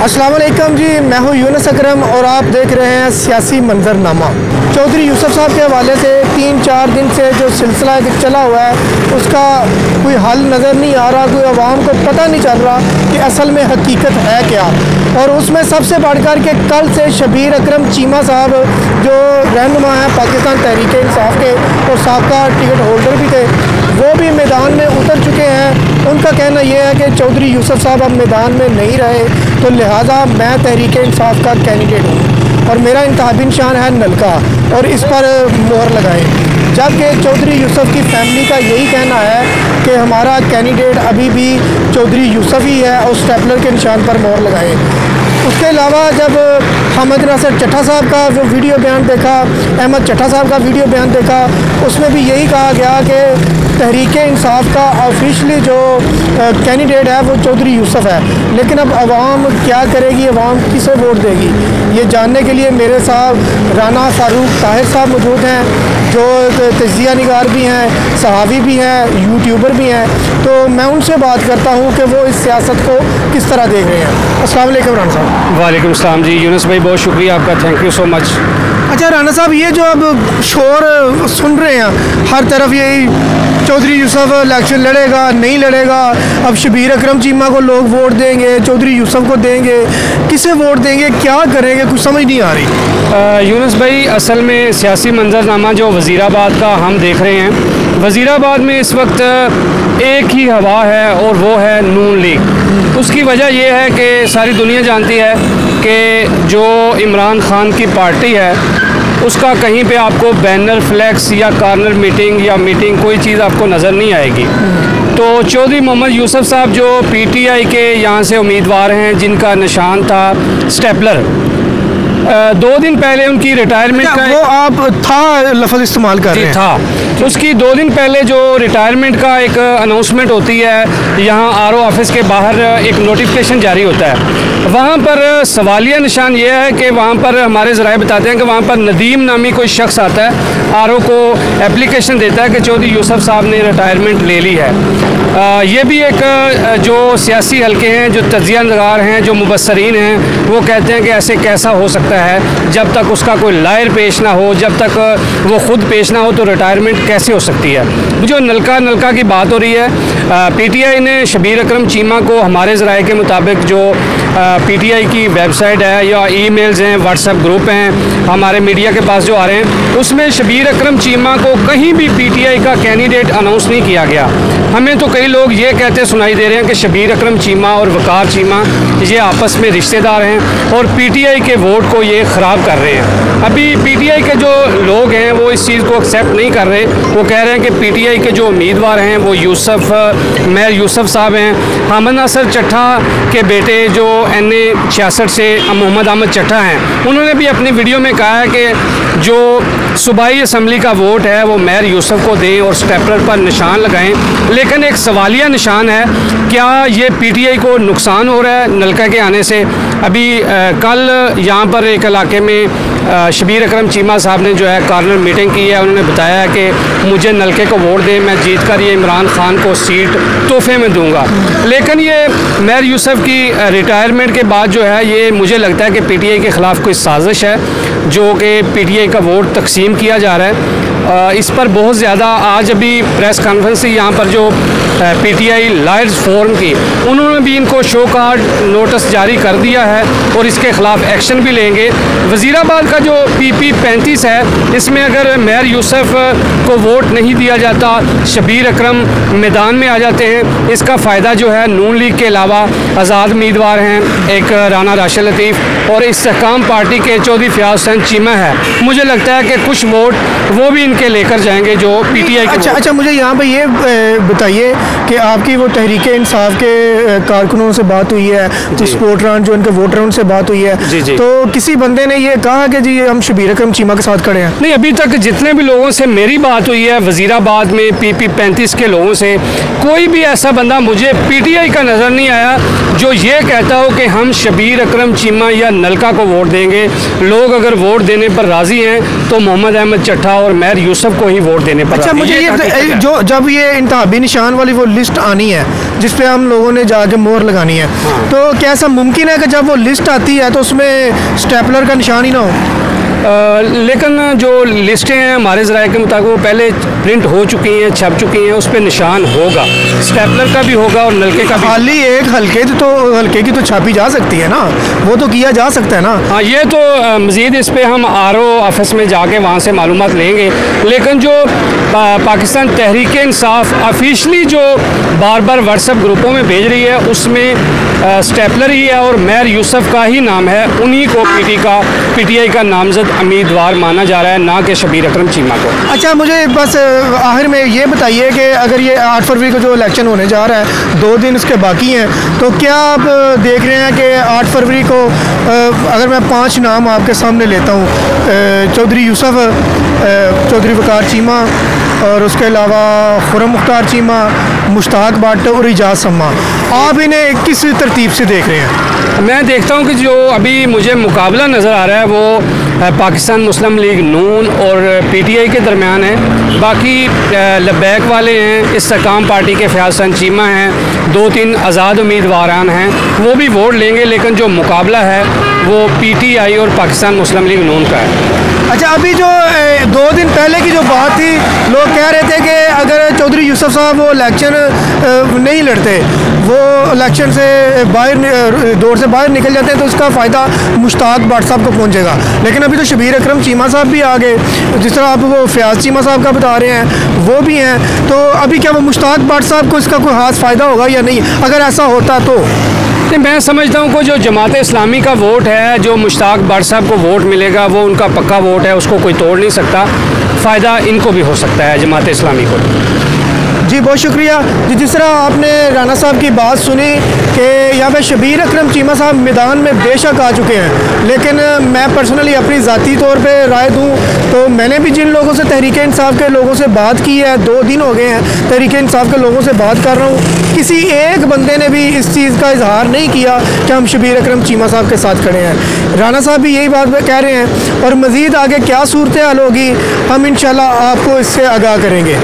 अस्सलाम वालेकुम जी, मैं हूँ यूनुस अकरम और आप देख रहे हैं सियासी मंजरनामा। चौधरी यूसुफ साहब के हवाले से 3-4 दिन से जो सिलसिला चला हुआ है उसका कोई हल नज़र नहीं आ रहा, कोई आवाम को पता नहीं चल रहा कि असल में हकीकत है क्या। और उसमें सबसे बढ़कर के कल से शबीर अकरम चीमा साहब जो रहनुमा हैं पाकिस्तान तहरीक इंसाफ के और साबका टिकट होल्डर भी थे, वो भी मैदान में उतर चुके हैं। उनका कहना यह है कि चौधरी यूसुफ साहब अब मैदान में नहीं रहे तो लिहाजा मैं तहरीक इंसाफ का कैंडिडेट हूँ और मेरा इंतखाबी निशान है नलका और इस पर मोहर लगाएं। जबकि चौधरी यूसुफ की फैमिली का यही कहना है कि हमारा कैंडिडेट अभी भी चौधरी यूसुफ ही है और स्टेपलर के निशान पर मोहर लगाएं। उसके अलावा जब अहमद नासिर चट्टा साहब का जो वीडियो बयान देखा, अहमद चट्टा साहब का वीडियो बयान देखा, उसमें भी यही कहा गया कि तहरीक इंसाफ का ऑफिशियली जो कैंडिडेट है वो चौधरी यूसुफ है। लेकिन अब आवाम क्या करेगी, आवाम किसे वोट देगी, ये जानने के लिए मेरे साथ राना फारूक ताहिर साहब मौजूद हैं जो तजिया निगार भी हैं, सहाफ़ी भी हैं, यूट्यूबर भी हैं। तो मैं उनसे बात करता हूँ कि वो इस सियासत को किस तरह देख रहे हैं। अस्सलाम वालेकुम राना साहब। वालेकुम अस्सलाम जी, यूनुस भाई बहुत शुक्रिया आपका, थैंक यू सो मच। अच्छा राना साहब, ये जो अब शोर सुन रहे हैं हर तरफ, यही चौधरी यूसुफ इलेक्शन लड़ेगा नहीं लड़ेगा, अब शबीर अकरम चीमा को लोग वोट देंगे, चौधरी यूसुफ को देंगे, किसे वोट देंगे, क्या करेंगे, कुछ समझ नहीं आ रही। यूनुस भाई, असल में सियासी मंजरनामा जो वज़ीराबाद का हम देख रहे हैं, वज़ीराबाद में इस वक्त एक ही हवा है और वो है नून लीग। उसकी वजह यह है कि सारी दुनिया जानती है कि जो इमरान खान की पार्टी है उसका कहीं पे आपको बैनर, फ्लैक्स या कॉर्नर मीटिंग या मीटिंग कोई चीज़ आपको नज़र नहीं आएगी। तो चौधरी मोहम्मद यूसुफ साहब जो पीटीआई के यहाँ से उम्मीदवार हैं जिनका निशान था स्टेपलर, 2 दिन पहले उनकी रिटायरमेंट का वो आप था लफ्ज़ इस्तेमाल कर रहे हैं था, उसकी 2 दिन पहले जो रिटायरमेंट का एक अनाउंसमेंट होती है, यहाँ आरओ ऑफिस के बाहर एक नोटिफिकेशन जारी होता है। वहाँ पर सवालिया निशान ये है कि वहाँ पर हमारे ज़राए बताते हैं कि वहाँ पर नदीम नामी कोई शख्स आता है, आरओ को एप्लीकेशन देता है कि चौधरी यूसुफ साहब ने रिटायरमेंट ले ली है। ये भी एक जो सियासी हल्के हैं, जो तजिया नगार हैं, जो मुबस्सरीन हैं, वो कहते हैं कि ऐसे कैसा हो सकता है, जब तक उसका कोई लायर पेश ना हो, जब तक वो ख़ुद पेश ना हो तो रिटायरमेंट कैसे हो सकती है। जो नलका की बात हो रही है, पीटीआई ने शबीर अकरम चीमा को हमारे ज़राए के मुताबिक जो पीटीआई की वेबसाइट है या ईमेल्स हैं, व्हाट्सएप ग्रुप हैं हमारे मीडिया के पास जो आ रहे हैं, उसमें शबीर अकरम चीमा को कहीं भी पीटीआई का कैंडिडेट अनाउंस नहीं किया गया। हमें तो कई लोग ये कहते सुनाई दे रहे हैं कि शबीर अकरम चीमा और वकार चीमा ये आपस में रिश्तेदार हैं और पीटीआई के वोट को ये ख़राब कर रहे हैं। अभी पीटीआई के जो लोग हैं वो इस चीज़ को एक्सेप्ट नहीं कर रहे, वो कह रहे हैं कि पीटीआई के जो उम्मीदवार हैं वो मेयर यूसुफ साहब हैं। अहमद नासिर चट्टा के बेटे जो NA 66 से मोहम्मद अहमद चट्टा हैं, उन्होंने भी अपनी वीडियो में कहा है कि जो सूबाई असम्बली का वोट है वो मेयर यूसुफ को दें और स्टेपलर पर निशान लगाएं। लेकिन एक सवालिया निशान है, क्या ये पीटीआई को नुकसान हो रहा है नलका के आने से। अभी कल यहाँ पर एक इलाके में शबीर अकरम चीमा साहब ने जो है कॉर्नर मीटिंग की है, उन्होंने बताया है कि मुझे नलके को वोट दें, मैं जीत कर ये इमरान खान को सीट तोहफे में दूंगा। लेकिन ये मेयर यूसुफ की रिटायरमेंट के बाद जो है, ये मुझे लगता है कि पीटीआई के ख़िलाफ़ कोई साजिश है जो कि पीटीआई का वोट तकसीम किया जा रहा है। इस पर बहुत ज़्यादा आज अभी प्रेस कॉन्फ्रेंस से यहाँ पर जो पीटीआई लायर्स फोरम की, उन्होंने भी इनको शो कार्ड नोटिस जारी कर दिया है और इसके ख़िलाफ़ एक्शन भी लेंगे। वज़ीराबाद का जो PP 35 है, इसमें अगर मेयर यूसुफ को वोट नहीं दिया जाता, शबीर अकरम मैदान में आ जाते हैं, इसका फ़ायदा जो है नून लीग के अलावा आज़ाद उम्मीदवार हैं, एक राना राशिद लतीफ़ और इस्तेहकाम पार्टी के चौधरी फ़याज़ हुसैन चीमा है। मुझे लगता है कि कुछ वोट वो भी इनके लेकर जाएंगे जो पीटीआई के। अच्छा, मुझे यहाँ पे ये बताइए कि आपकी वो तहरीक इंसाफ के कारकुनों से बात हुई है, तो सपोर्टरान जो इनके वोटर उनसे बात हुई है, जी। तो किसी बंदे ने ये कहा कि जी हम शबीर अकरम चीमा के साथ खड़े हैं? नहीं, अभी तक जितने भी लोगों से मेरी बात हुई है वज़ीराबाद में PP 35 के लोगों से, कोई भी ऐसा बंदा मुझे पीटीआई का नज़र नहीं आया जो ये कहता हो कि हम शबीर अकरम चीमा या नलका को वोट देंगे। लोग अगर वोट देने पर राज़ी हैं तो मोहम्मद अहमद चट्टा और मेयर यूसुफ को ही वोट देने पर। अच्छा, मुझे ये जो जब ये इंतखाबी निशान वाली वो लिस्ट आनी है जिस पे हम लोगों ने जाके मोहर लगानी है, तो क्या ऐसा मुमकिन है कि जब वो लिस्ट आती है तो उसमें स्टेपलर का निशान ही ना हो? लेकिन जो लिस्टें हैं हमारे ज़राए के मुताबिक वो पहले प्रिंट हो चुकी हैं, छप चुकी हैं, उस पर निशान होगा, स्टेपलर का भी होगा और नलके का भी। खाली एक हल्के की तो छापी जा सकती है ना, वो तो किया जा सकता है ना। हाँ, ये तो मज़ीद इस पर हम आरओ ऑफिस में जाके वहाँ से मालूमात लेंगे। लेकिन जो पाकिस्तान तहरीक इंसाफ ऑफिशली जो बार बार व्हाट्सएप ग्रुपों में भेज रही है उसमें स्टेपलर ही है और मेयर यूसुफ का ही नाम है, उन्हीं को पीटीआई का नामजद उम्मीदवार माना जा रहा है, ना कि शबीर अकरम चीमा को। अच्छा, मुझे बस आखिर में ये बताइए कि अगर ये 8 फरवरी को जो इलेक्शन होने जा रहा है, 2 दिन इसके बाकी हैं, तो क्या आप देख रहे हैं कि 8 फरवरी को अगर मैं 5 नाम आपके सामने लेता हूँ, चौधरी यूसुफ, चौधरी वकार चीमा और उसके अलावा खुर्रम मुख्तार चीमा, मुश्ताक भट्ट और इजाज़ सम्मा, आप इन्हें किस तरतीब से देख रहे हैं? मैं देखता हूँ कि जो अभी मुझे मुकाबला नज़र आ रहा है वो पाकिस्तान मुस्लिम लीग नून और पीटीआई के दरमियान है। बाकी लब्बैक वाले हैं, इस्तेकाम पार्टी के फयाज हसन चीमा हैं, 2-3 आज़ाद उम्मीदवारान हैं, वो भी वोट लेंगे। लेकिन जो मुकाबला है वो पीटीआई और पाकिस्तान मुस्लिम लीग नून का है। अच्छा, अभी जो 2 दिन पहले की जो बात थी, लोग कह रहे थे कि अगर चौधरी यूसुफ साहब वो इलेक्शन नहीं लड़ते, वो इलेक्शन से दौर से बाहर निकल जाते हैं, तो उसका फ़ायदा मुश्ताक भट्ट साहब को पहुंचेगा। लेकिन अभी तो शबीर अकरम चीमा साहब भी आ गए, जिस तरह आप वो फयाज चीमा साहब का बता रहे हैं वो भी हैं, तो अभी क्या वो मुश्ताक भट्ट साहब को इसका कोई खास फ़ायदा होगा या नहीं, अगर ऐसा होता तो? मैं समझता हूँ कि जो जमात इस्लामी का वोट है, जो मुश्ताक भट्ट साहब को वोट मिलेगा वो उनका पक्का वोट है, उसको कोई तोड़ नहीं सकता। फ़ायदा इनको भी हो सकता है, जमात इस्लामी को। जी, बहुत शुक्रिया जी। जिस तरह आपने राना साहब की बात सुनी कि यहाँ पे शबीर अकरम चीमा साहब मैदान में बेशक आ चुके हैं, लेकिन मैं पर्सनली अपनी ज़ाती तौर पे राय दूँ तो मैंने भी जिन लोगों से तहरीक इंसाफ के लोगों से बात की है, 2 दिन हो गए हैं तहरीक इंसाफ के लोगों से बात कर रहा हूँ, किसी एक बंदे ने भी इस चीज़ का इजहार नहीं किया कि हम शबीर अकरम चीमा साहब के साथ खड़े हैं। राना साहब भी यही बात कह रहे हैं और मज़ीद आगे क्या सूरत हाल होगी हम इंशाल्लाह आपको इससे आगाह करेंगे।